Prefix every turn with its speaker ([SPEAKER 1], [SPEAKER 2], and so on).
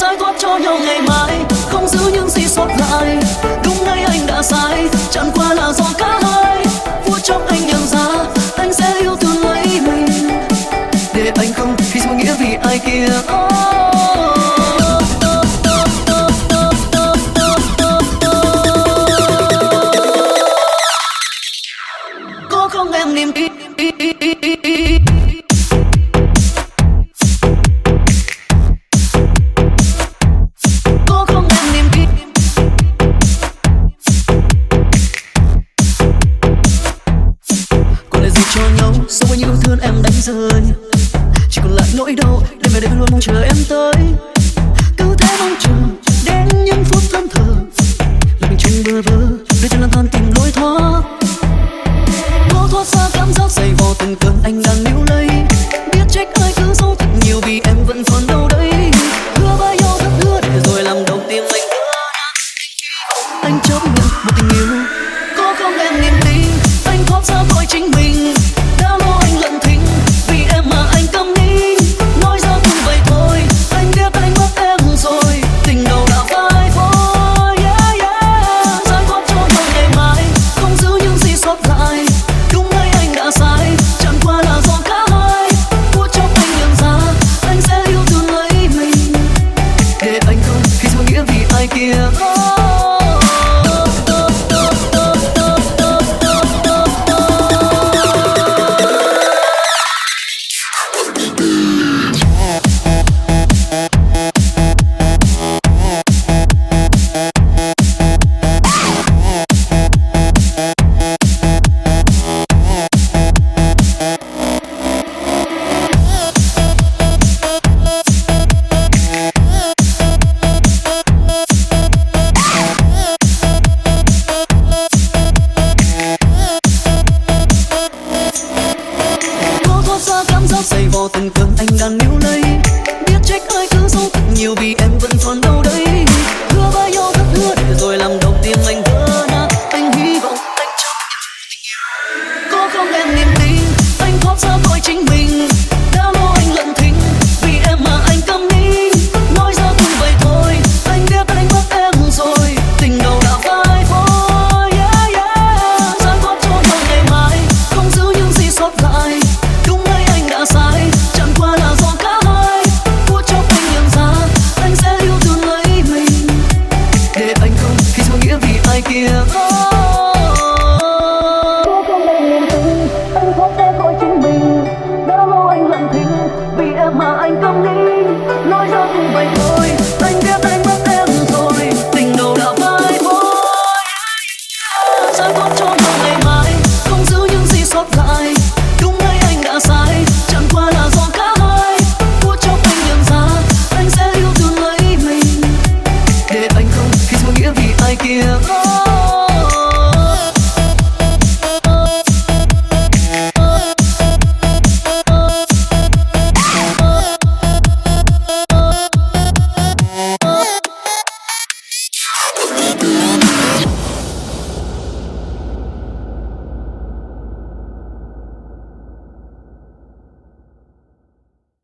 [SPEAKER 1] giải thoát cho nhau ngày mai, không giữ những gì sót lại. Đúng nay anh đã sai, chẳng qua là do cả hai. Phút chốc anh nhận ra anh sẽ yêu thương lấy mình, để anh không khi suy nghĩa vì ai kia. Có không em niềm tin? Có không em niềm tin? Còn lại gì cho nhau sau bao nhiêu thương em đánh rơi, chỉ còn lại nỗi đau đêm về đêm luôn mong chờ em tới. Cứ thế mong chờ đến những phút thẫn thờ, là mình chung bơ vơ để cho lang thang tìm lối thoát. Cố thoát ra cảm giác dày vò từng cơn anh đang níu lấy, biết trách ai cứ giấu thật nhiều vì em vẫn còn đâu đấy. Hứa với nhau rất hứa để rồi làm đầu tiên anh chấp nhận một tình yêu. Có không em niềm tin anh thoát ra khỏi chính mình, đã lo anh lận thinh vì em mà anh câm nín. Nói ra cũng vậy thôi, anh biết anh mất em rồi, tình đầu đã phai phôi. Yeah, yeah. Giải thoát cho nhau ngày mai, không giữ những gì sót lại. Đúng nay anh đã sai, chẳng qua là do cả hai. Phút chốc anh nhận ra anh sẽ yêu thương lấy mình, để anh không khi suy nghĩa vì ai kia. Cố thoát ra cảm giác dày vò từng cơn anh đang níu lấy.